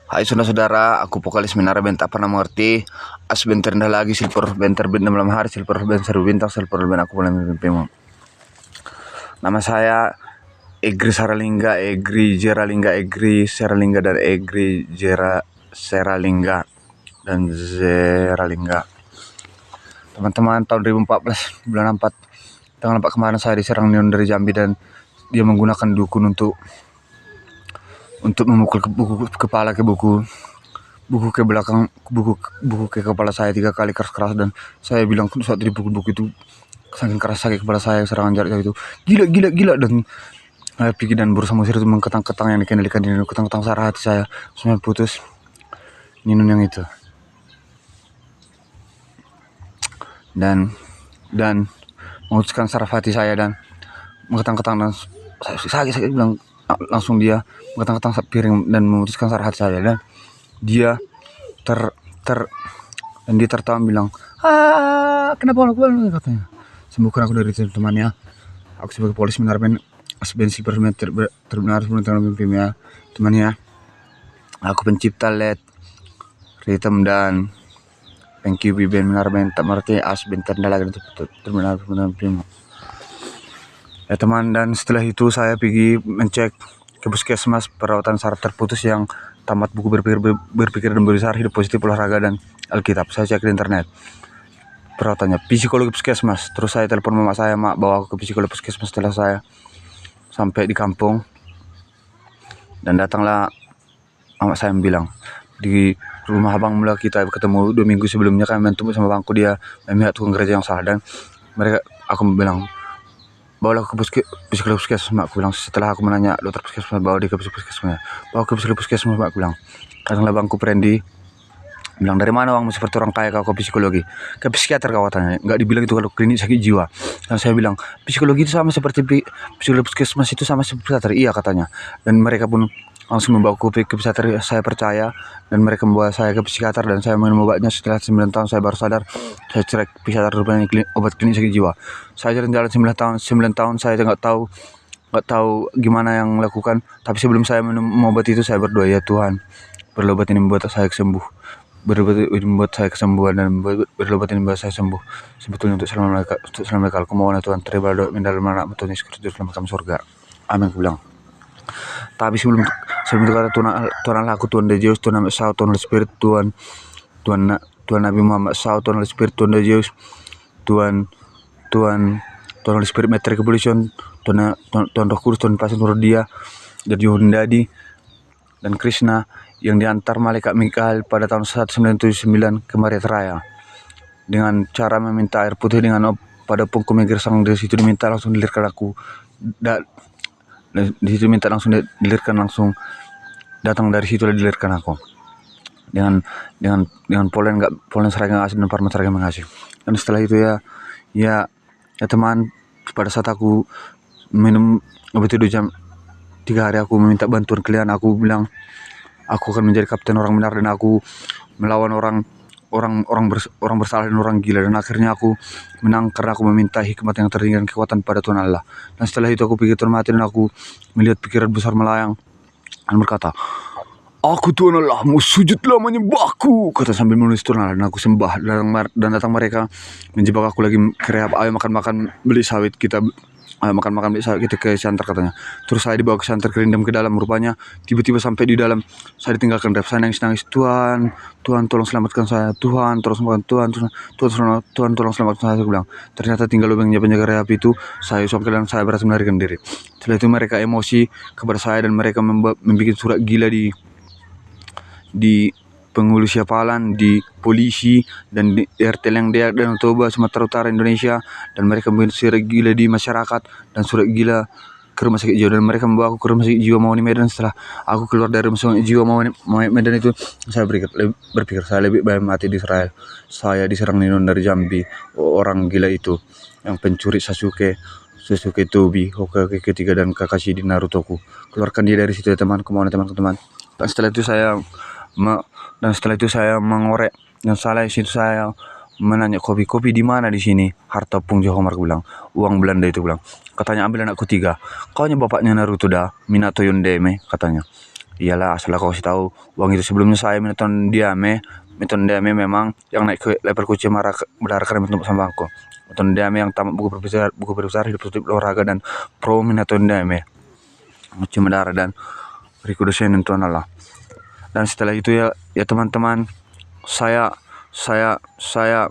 Hai saudara-saudara, aku vokalis Menara Band tak pernah mengerti. As band terendah lagi, silver band terbit malam hari, silver band seru bintang, silver band aku mulai mimpimu. Nama saya Egri Saralingga, Egri Jeralingga, Egri Seralingga dan Egri Seralingga dan Zeralingga. Teman-teman, tahun 2014 bulan 4 tanggal 4 kemarin saya diserang neon dari Jambi dan dia menggunakan dukun untuk memukul kepala ke buku ke belakang, buku ke kepala saya 3 kali keras-keras, dan saya bilang saat dipukul buku itu saking keras sakit kepala saya, serangan jarak jauh itu gila, dan saya pikir dan berusaha mengusir itu mengketang-ketang yang dikendalikan di ketang-ketang sarah hati saya, semuanya putus ninun yang itu, dan memutuskan saraf hati saya dan mengketang-ketang, dan sakit bilang langsung dia mengketang-ketang piring dan memutuskan saraf hati saya, dan dia dan dia tertawa bilang, kenapa aku bilang, katanya, sembuhkan aku dari temannya. Aku sebagai polisi Menara Band asbensi terbenar sebelum tengah mimpinya temannya. Aku pencipta LED, rhythm dan thank you band Menara Band tak mengerti asben terendah lagi terbenar sebelum mimpimu. Ya teman, dan setelah itu saya pergi mencek ke puskesmas perawatan saraf terputus yang tamat buku berpikir dan berusaha hidup positif, olahraga dan Alkitab. Saya cek di internet perawatannya psikologi puskesmas. Terus saya telepon mama saya, mak bawa aku ke psikologi puskesmas. Setelah saya sampai di kampung dan datanglah mama saya bilang, di rumah abang mula kita ketemu 2 minggu sebelumnya kan mentumbuh sama bangku, dia memihak tukang gereja yang salah, dan aku bilang bawa aku ke psikologi puskesmas. Aku bilang setelah aku menanya dokter puskesmas, bawa dia ke puskesmas, bawa ke psikologi puskesmas. Aku bilang, datanglah bangku Prendi bilang, dari mana uangmu seperti orang kaya kau ke psikologi? Ke psikiater kau, katanya. Nggak dibilang itu kalau klinik sakit jiwa. Dan saya bilang, psikologi itu sama seperti psikologi puskesmas itu sama seperti psikiater. Iya, katanya. Dan mereka pun langsung membawa ke psikiater. Saya percaya, dan mereka membawa saya ke psikiater, dan saya minum obatnya. Setelah 9 tahun saya baru sadar, saya cerai psikiater rupanya obat klinik sakit jiwa. Saya jalan 9 tahun saya nggak tahu gimana yang lakukan. Tapi sebelum saya minum obat itu, saya berdoa, ya Tuhan, berobat ini membuat saya sembuh, membuat saya kesembuhan, dan berobat ini membuat saya sembuh sebetulnya untuk selama mereka. Aku mohon Tuhan, terima doa dalam nama Tuhan Yesus Kristus dalam kamu surga, amin. Aku bilang. Tapi sebelum itu kata Tuhan Allah aku, Tuhan Yesus, Tuhan Nabi Sau, Tuhan Holy Spirit, Tuhan Nabi Muhammad Sau, Tuhan Holy Spirit, Tuhan Yesus, Tuhan Holy Spirit, Metri Kepolisian, Tuhan Roh Kudus, Tuhan Pasien, Tuhan Dia, dan Yohundadi dan Krishna yang diantar malaikat Mikael pada tahun 1979 ke Maria Raya dengan cara meminta air putih dengan pada pungkumi gersang. Dari situ diminta langsung dilirkan aku, di situ minta langsung dilirkan, langsung datang dari situ dilirkan aku dengan polen seragam asli dan parma seragam asli. Dan setelah itu ya teman, pada saat aku minum obat itu 3 hari, aku meminta bantuan kalian. Aku bilang aku akan menjadi kapten orang benar, dan aku melawan orang bersalah dan orang gila, dan akhirnya aku menang karena aku meminta hikmat yang tertinggi dan kekuatan pada Tuhan Allah. Dan setelah itu aku pikir Tuhan mati, dan aku melihat pikiran besar melayang dan berkata, aku Tuhan Allahmu, sujudlah menyembahku, kata sambil menulis Tuhan Allah. Dan aku sembah, dan datang mereka menjebak aku lagi ke rehab. Ayo makan beli sawit, kita makan beli sawit, kita ke santer, katanya. Terus saya dibawa ke santer, kerendam ke dalam. Rupanya tiba-tiba sampai di dalam saya ditinggalkan rehab. Saya nangis, Tuhan tolong selamatkan saya, Tuhan tolong selamatkan, Tuhan tolong selamatkan saya. Aku bilang, ternyata tinggal lubangnya penjaga rehab itu. Saya usap ke dalam, saya berhasil melarikan diri. Setelah itu mereka emosi kepada saya, dan mereka membuat surat gila di penghulu Siapalan, di polisi, dan di RT Lengdeak dan Toba, Sumatera Utara, Indonesia. Dan mereka membuat surat gila di masyarakat dan surat gila ke rumah sakit jiwa, dan mereka membawa aku ke rumah sakit jiwa Mauni Medan. Setelah aku keluar dari rumah sakit jiwa Mauni Medan itu, saya berpikir saya lebih baik mati di Israel. Saya diserang ninun dari Jambi, orang gila itu yang pencuri Sasuke Tobi, Hokage ketiga, dan Kakashi di Naruto-ku. Keluarkan dia dari situ ya teman, kemauan teman-teman. Dan setelah itu saya mengorek, dan salah situ saya menanya kopi di mana di sini. Harta Pung Johomar bilang, uang Belanda itu, bilang, katanya ambil anakku 3. Kaunya bapaknya Naruto dah, Minato Yondeme, katanya. Iyalah, asal aku kasih tahu uang itu sebelumnya saya Meton Diame memang yang naik ke level kunci Madara karena untuk sama aku. Meton Diame yang tamat buku berbesar hidup positif olahraga dan pro Meton Diame. Kunci Madara dan Riku Dosen itu adalah. Dan setelah itu ya teman-teman, saya saya saya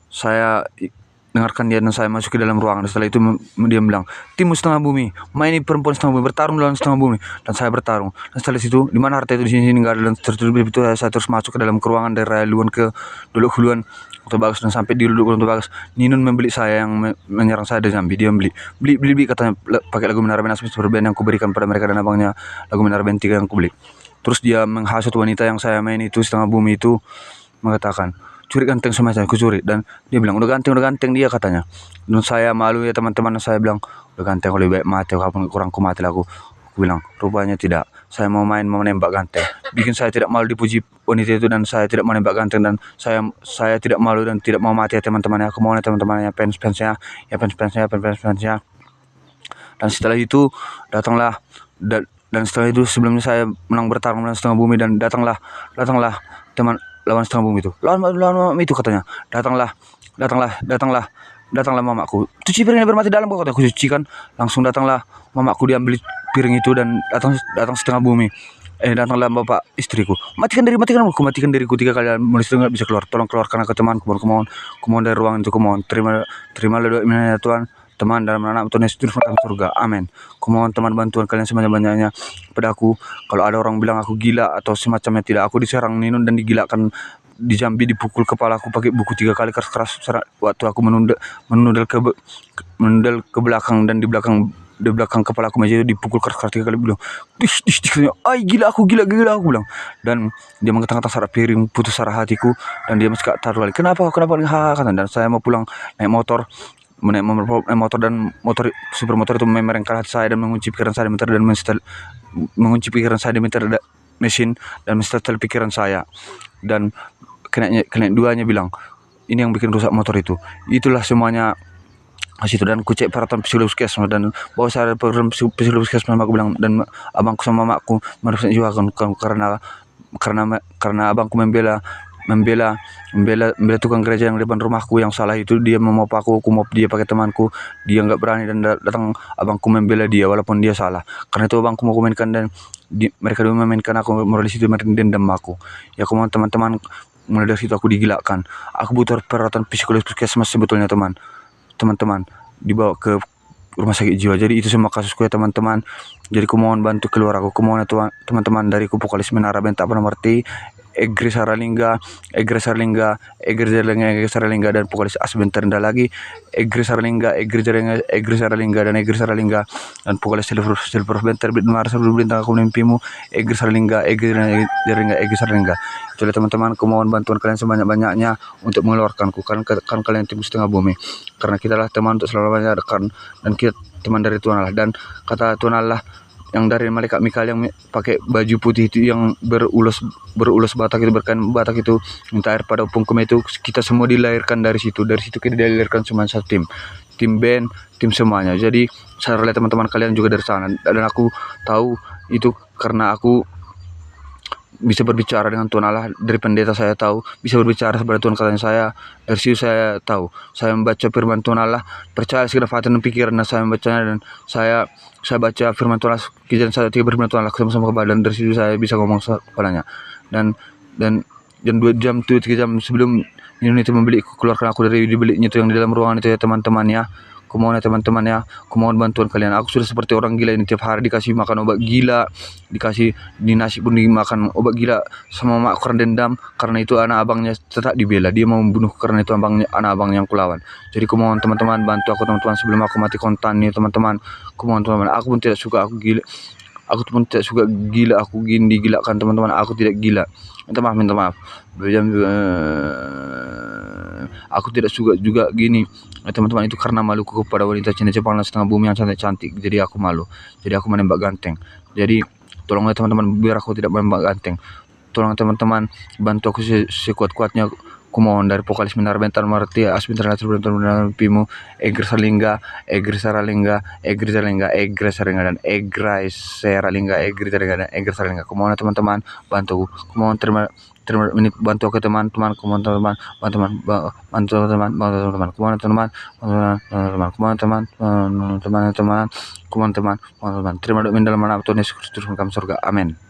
saya dengarkan dia dan saya masuk ke dalam ruangan. Setelah itu dia bilang, "Timu setengah bumi, main ini perempuan setengah bumi, bertarung lawan setengah bumi." Dan saya bertarung. Dan setelah itu, di mana harta itu di sini nggak ada dan tertutup itu, saya terus masuk ke dalam ruangan dari Raya Luan ke Duluk Huluan untuk Bagus, dan sampai di Duluk untuk Bagus. Ninun membeli saya yang menyerang saya dari Jambi. Dia beli katanya pakai lagu Menara Ben Asmi Super Band yang kuberikan pada mereka dan abangnya lagu Menara Ben 3 yang kubeli. Terus dia menghasut wanita yang saya main itu setengah bumi itu, mengatakan, "Curi ganteng sama saya," aku curi. Dan dia bilang, udah ganteng dia katanya. Dan saya malu ya teman-teman, saya bilang, udah ganteng lebih baik mati, kapan kurang mati lah aku. Aku bilang, rupanya tidak, saya mau menembak ganteng. Bikin saya tidak malu dipuji wanita itu, dan saya tidak mau nembak ganteng, dan saya tidak malu dan tidak mau mati ya teman-teman. Aku mau ya teman-teman, fansnya. Dan setelah itu datanglah dan setelah itu sebelumnya saya menang bertarung dengan setengah bumi, dan datanglah teman lawan setengah bumi itu. Lawan itu katanya. Datanglah mamaku. "Cuci piringnya biar mati dalam," kata aku. Cuci kan. Langsung datanglah mamaku, diambil piring itu, dan datang setengah bumi. Datanglah bapak istriku. Matikan diriku 3 kali, mulai nggak bisa keluar. Tolong keluarkan aku temanku. Kumohon dari ruangan itu, kumohon. Terimalah doa ya Tuhan. Teman dalam anak Tuhan Yesus dalam surga. Amin. Kumohon teman bantuan kalian sebanyak-banyaknya pada aku. Kalau ada orang bilang aku gila atau semacamnya, tidak. Aku diserang Ninun dan digilakan di Jambi, dipukul kepala aku pakai buku 3 kali keras-keras waktu aku menundel ke belakang, dan di belakang kepala aku meja itu dipukul keras-keras 3 kali. Bilang, "Dis, ay gila aku bilang. Dan dia mengatakan sarap piring, putus sarah hatiku, dan dia masih taruh lagi. Kenapa kata. Dan saya mau pulang naik motor dan super motor itu memerengkan hati saya dan mengunci pikiran saya di meter mesin dan mensetel pikiran saya. Dan kena duanya bilang, ini yang bikin rusak motor itu. Itulah semuanya situ, dan ku cek peralatan psikologis puskesmas, dan bahwa saya ada program psikologis puskesmas. Aku bilang, dan abangku sama mamaku merasa juga karena abangku membela tukang gereja yang di depan rumahku yang salah itu. Dia memop aku mop dia pakai temanku. Dia nggak berani, dan datang abangku membela dia walaupun dia salah. Karena itu abangku mau komenkan, dan mereka dulu memainkan aku, mulai di situ dendam aku. Ya aku mau teman-teman, mulai dari situ aku digilakan. Aku butuh perawatan psikologis puskesmas sebetulnya teman-teman, dibawa ke rumah sakit jiwa. Jadi itu semua kasusku ya teman-teman. Jadi ku mohon bantu keluar aku. Ku mohon ya teman-teman, dari vokalis Menara Ben tak pernah merti, Egri Saralingga, dan vokalis Asben terendah lagi, Egri Saralingga, dan vokalis Silver Ben terbit Mars sebelum bintang aku mimpimu, Egri Saralingga. Itulah teman-teman, ku mohon bantuan kalian sebanyak-banyaknya untuk mengeluarkanku, karena kan kalian tim setengah bumi, karena kita lah teman untuk selalu banyak, dan kita teman dari Tuhan Allah. Dan kata Tuhan Allah yang dari malaikat Mikael yang pakai baju putih itu, yang berulos batak itu, berkain batak itu, minta air pada pungkum itu, kita semua dilahirkan dari situ kita dilahirkan semua satu tim band, tim semuanya. Jadi saya lihat teman-teman kalian juga dari sana, dan aku tahu itu karena aku bisa berbicara dengan Tuhan Allah. Dari pendeta saya tahu bisa berbicara kepada Tuhan, katanya saya. Dari situ saya tahu, saya membaca firman Tuhan Allah, percaya segenap hati dan pikiran, dan saya membacanya, dan saya baca firman Tuhan Allah, kejadian 1:3 firman Tuhan Allah sama-sama kepada, dan dari situ saya bisa ngomong kepadanya. Dan 2 jam 3 jam sebelum ini itu membeli, keluarkan aku dari dibelinya itu yang di dalam ruangan itu ya teman-teman ya. Kumohon ya teman-teman ya, kumohon bantuan kalian. Aku sudah seperti orang gila ini, tiap hari dikasih makan obat gila, dikasih di nasi pun dimakan obat gila sama mak karena dendam, karena itu anak abangnya tetap dibela. Dia mau membunuh karena itu anak abang yang kulawan. Jadi kumohon teman-teman, bantu aku teman-teman sebelum aku mati kontan nih teman-teman. Kumohon teman-teman, aku pun tidak suka aku gini digilakan teman-teman. Aku tidak gila, minta maaf. Aku tidak suka juga gini teman-teman, itu karena maluku kepada wanita Cina Jepang setengah bumi yang cantik. Jadi aku malu, jadi aku menembak ganteng. Jadi tolonglah teman-teman, biar aku tidak menembak ganteng. Tolong teman-teman bantu aku sekuat-kuatnya kumohon dari vokalis minar bentar marti asbintar pimu egri saralinga dan egri saralinga kumohon teman-teman bantu kumohon terima terima ini bantu ke teman-teman kumohon teman bantu bantu teman kumohon teman kumohon teman teman kumohon teman terima doa dalam nama Tuhan Yesus Kristus dalam surga amin.